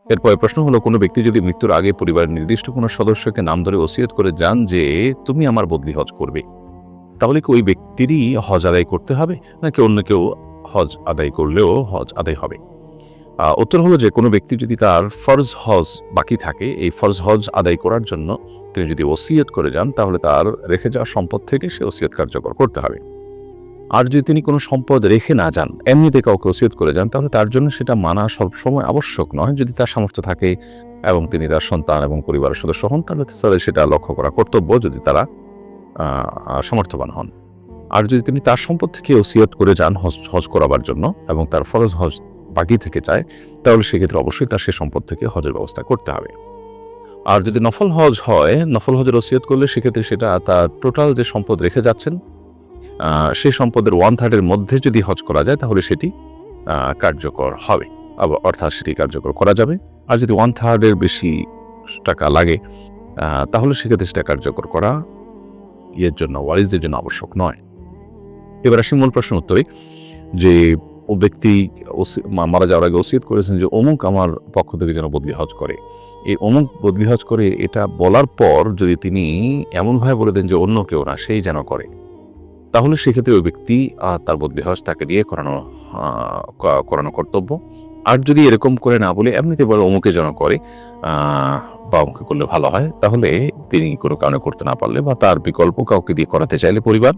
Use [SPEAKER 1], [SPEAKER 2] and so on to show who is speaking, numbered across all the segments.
[SPEAKER 1] এরপরে প্রশ্ন হলো, কোনো ব্যক্তি যদি মৃত্যুর আগে পরিবারের নির্দিষ্ট কোনো সদস্যকে নাম ধরে ওসিয়ত করে যান যে তুমি আমার বদলি হজ করবে, তাহলে কি ওই ব্যক্তিরই হজ আদায় করতে হবে, নাকি অন্য কেউ হজ আদায় করলেও হজ আদায় হবে? উত্তর হলো যে কোনো ব্যক্তি যদি তার ফরজ হজ বাকি থাকে, এই ফরজ হজ আদায় করার জন্য তিনি যদি ওসিয়ত করে যান, তাহলে তার রেখে যাওয়া সম্পদ থেকে সে ওসিয়ত কার্যকর করতে হবে। আর যদি তিনি কোনো সম্পদ রেখে না যান, এমনিতে কাউকে ওসিয়ত করে যান, তাহলে তার জন্য সেটা মানা সবসময় আবশ্যক নয়। যদি তার সামর্থ্য থাকে এবং তিনি তার সন্তান এবং পরিবারের সদস্য হন, তাহলে তাদের সেটা লক্ষ্য করা কর্তব্য, যদি তারা সমর্থবান হন। আর যদি তিনি তার সম্পদ থেকে ওসিয়ত করে যান হজ করাবার জন্য এবং তার ফরজ হজ বাকি থেকে যায়, তাহলে সেক্ষেত্রে অবশ্যই তার সে সম্পদ থেকে হজের ব্যবস্থা করতে হবে। আর যদি নফল হজ হয়, নফল হজের ওসিয়ত করলে সেক্ষেত্রে সেটা তার টোটাল যে সম্পদ রেখে যাচ্ছেন সেই সম্পদের 1/3 মধ্যে যদি হজ করা যায়, তাহলে সেটি কার্যকর হবে, অর্থাৎ সেটি কার্যকর করা যাবে। আর যদি 1/3 বেশি টাকা লাগে, তাহলে সেক্ষেত্রে সেটা কার্যকর করা জন্য ওয়ারিসদের জন্য আবশ্যক নয়। এবার আসি মূল প্রশ্ন উত্তরে, যে ও ব্যক্তি মারা যাওয়ার আগে ওসিয়ত করেছেন যে অমুক আমার পক্ষ থেকে যেন বদলি হজ করে। এই অমুক বদলি হজ করে এটা বলার পর যদি তিনি এমনভাবে বলে দেন যে অন্য কেউ না, সেই যেন করে, তাহলে সেক্ষেত্রে ওই ব্যক্তি তার বদলি হজ তাকে দিয়ে করানো কর্তব্য। আর যদি এরকম করে না বলে এমনিতে বলে অমুকে যেন করে বা অমুকে করলে ভালো হয়, তাহলে তিনি কোনো কারণে করতে না পারলে বা তার বিকল্প কাউকে দিয়ে করাতে চাইলে পরিবার,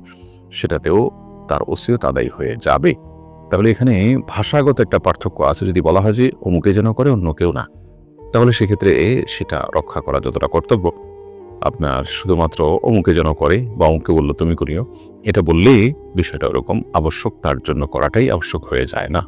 [SPEAKER 1] সেটাতেও তার ওসিয়ত আদায় হয়ে যাবে। তাহলে এখানে ভাষাগত একটা পার্থক্য আছে। যদি বলা হয় যে অমুকে যেন করে অন্য কেউ না, তাহলে সেক্ষেত্রে সেটা রক্ষা করা যতটা কর্তব্য, আপনার শুধুমাত্র অমুকে যেন করে বা অমুকে বললো তুমি করিও, এটা বললে বিষয়টা ওরকম আবশ্যক, তার জন্য করাটাই আবশ্যক হয়ে যায় না।